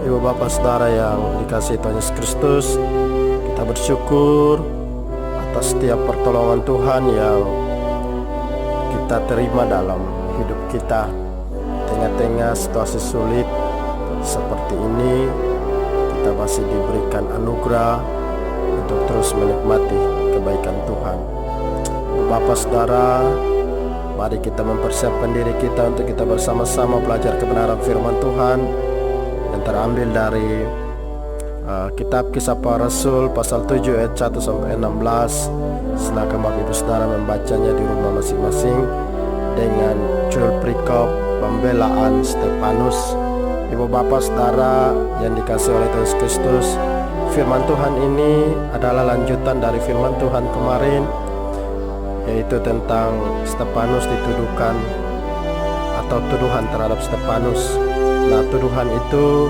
Ibu Bapak Saudara yang dikasihi Tuhan Yesus Kristus, kita bersyukur atas setiap pertolongan Tuhan yang kita terima dalam hidup kita. Tengah-tengah situasi sulit seperti ini, kita masih diberikan anugerah untuk terus menikmati kebaikan Tuhan. Bapak Saudara, mari kita mempersiapkan diri kita untuk kita bersama-sama belajar kebenaran firman Tuhan yang terambil dari kitab Kisah Para Rasul pasal 7 ayat 1 sampai 16. Silakan Bapak Ibu Saudara membacanya di rumah masing-masing dengan judul perikop pembelaan Stefanus. Ibu Bapak Saudara yang dikasihi oleh Tuhan Yesus Kristus, firman Tuhan ini adalah lanjutan dari firman Tuhan kemarin, yaitu tentang Stefanus dituduhkan atau tuduhan terhadap Stefanus. Nah, tuduhan itu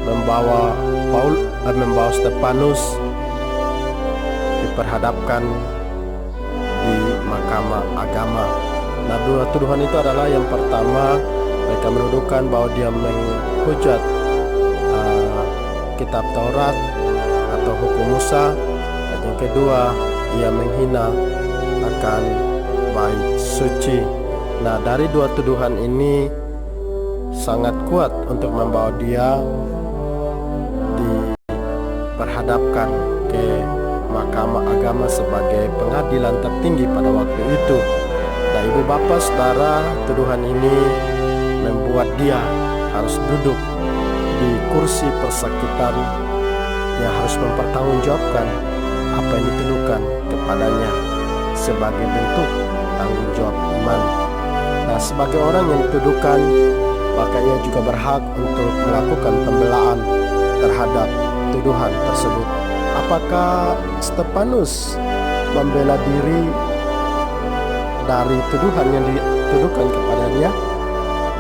membawa Stefanus diperhadapkan di mahkamah agama. Nah, dua tuduhan itu adalah, yang pertama, mereka menuduhkan bahwa dia menghujat kitab Taurat atau hukum Musa, dan yang kedua, ia menghina akan bait suci. Nah, dari dua tuduhan ini sangat kuat untuk membawa dia diperhadapkan ke mahkamah agama sebagai pengadilan tertinggi pada waktu itu. Nah, Ibu Bapak Saudara, tuduhan ini membuat dia harus duduk di kursi persakitan yang harus mempertanggungjawabkan apa yang dituduhkan kepadanya sebagai bentuk tanggung jawab iman. Nah, sebagai orang yang dituduhkan, maka ia juga berhak untuk melakukan pembelaan terhadap tuduhan tersebut. Apakah Stefanus membela diri dari tuduhan yang dituduhkan kepada dia?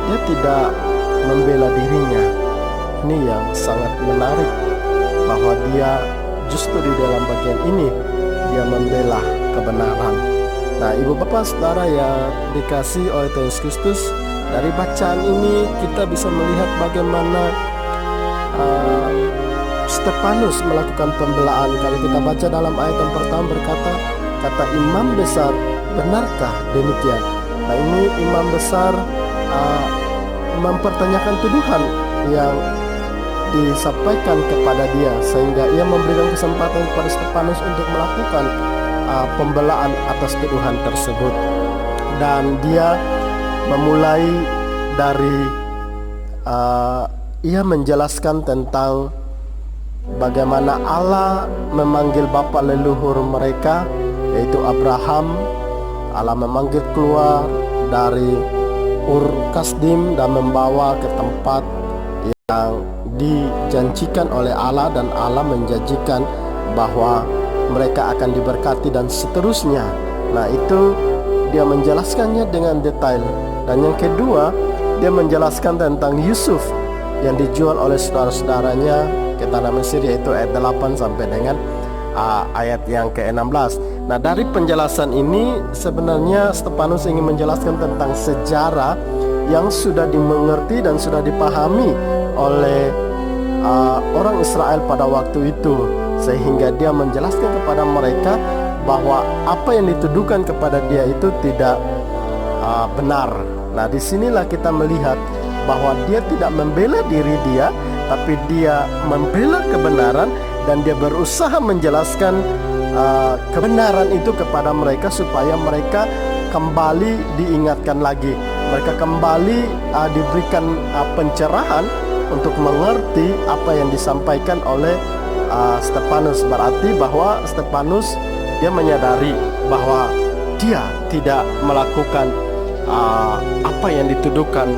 Dia tidak membela dirinya. Ini yang sangat menarik, bahwa dia justru di dalam bagian ini dia membela kebenaran. Nah, Ibu Bapak Saudara yang dikasihi oleh Tuhan Yesus Kristus, dari bacaan ini kita bisa melihat bagaimana Stefanus melakukan pembelaan. Kalau kita baca dalam ayat yang pertama berkata, kata imam besar, benarkah demikian? Nah, ini imam besar mempertanyakan tuduhan yang disampaikan kepada dia, sehingga ia memberikan kesempatan kepada Stefanus untuk melakukan pembelaan atas tuduhan tersebut. Dan dia memulai dari ia menjelaskan tentang bagaimana Allah memanggil bapa leluhur mereka, yaitu Abraham. Allah memanggil keluar dari Ur Kasdim dan membawa ke tempat yang dijanjikan oleh Allah, dan Allah menjanjikan bahwa mereka akan diberkati dan seterusnya. Nah, itu dia menjelaskannya dengan detail. Dan yang kedua, dia menjelaskan tentang Yusuf yang dijual oleh saudara-saudaranya ke tanah Mesir, yaitu ayat 8 sampai dengan ayat yang ke-16. Nah, dari penjelasan ini sebenarnya Stefanus ingin menjelaskan tentang sejarah yang sudah dimengerti dan sudah dipahami oleh orang Israel pada waktu itu, sehingga dia menjelaskan kepada mereka bahwa apa yang dituduhkan kepada dia itu tidak benar. Nah, disinilah kita melihat bahwa dia tidak membela diri dia, tapi dia membela kebenaran, dan dia berusaha menjelaskan kebenaran itu kepada mereka supaya mereka kembali diingatkan lagi, mereka kembali diberikan pencerahan untuk mengerti apa yang disampaikan oleh Stefanus. Berarti bahwa Stefanus dia menyadari bahwa dia tidak melakukan apa yang dituduhkan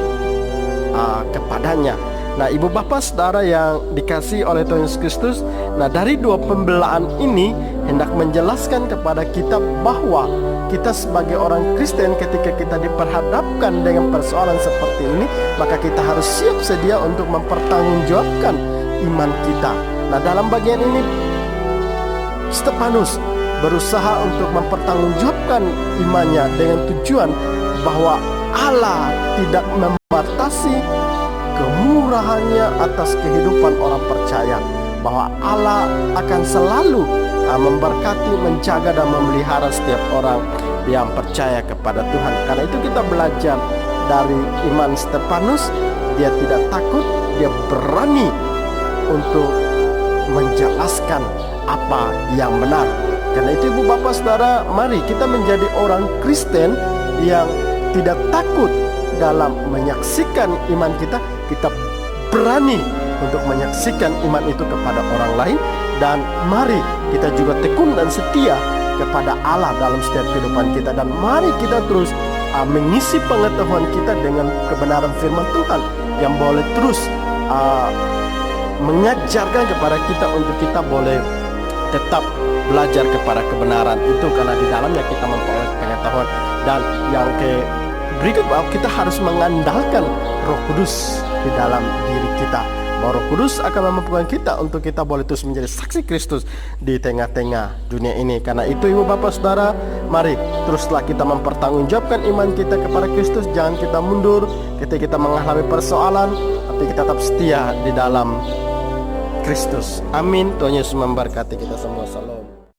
kepadanya. Nah, Ibu Bapak Saudara yang dikasihi oleh Tuhan Yesus Kristus, nah, dari dua pembelaan ini hendak menjelaskan kepada kita bahwa kita sebagai orang Kristen, ketika kita diperhadapkan dengan persoalan seperti ini, maka kita harus siap sedia untuk mempertanggungjawabkan iman kita. Nah, dalam bagian ini Stefanus berusaha untuk mempertanggungjawabkan imannya dengan tujuan bahwa Allah tidak membatasi kemurahannya atas kehidupan orang percaya, bahwa Allah akan selalu memberkati, menjaga dan memelihara setiap orang yang percaya kepada Tuhan. Karena itu kita belajar dari iman Stefanus. Dia tidak takut, dia berani untuk menjelaskan apa yang benar. Karena itu ibu bapak saudara, mari kita menjadi orang Kristen yang tidak takut dalam menyaksikan iman kita. Kita berani untuk menyaksikan iman itu kepada orang lain. Dan mari kita juga tekun dan setia kepada Allah dalam setiap kehidupan kita. Dan mari kita terus mengisi pengetahuan kita dengan kebenaran firman Tuhan yang boleh terus mengajarkan kepada kita untuk kita boleh tetap belajar kepada kebenaran itu, karena di dalamnya kita memperoleh pengetahuan. Dan yang berikut, bahwa kita harus mengandalkan Roh Kudus di dalam diri kita, bahwa Roh Kudus akan memampukan kita untuk kita boleh terus menjadi saksi Kristus di tengah-tengah dunia ini. Karena itu ibu bapak saudara, mari teruslah kita mempertanggungjawabkan iman kita kepada Kristus. Jangan kita mundur ketika kita mengalami persoalan, tapi kita tetap setia di dalam Kristus. Amin. Tuhan Yesus memberkati kita semua. Shalom.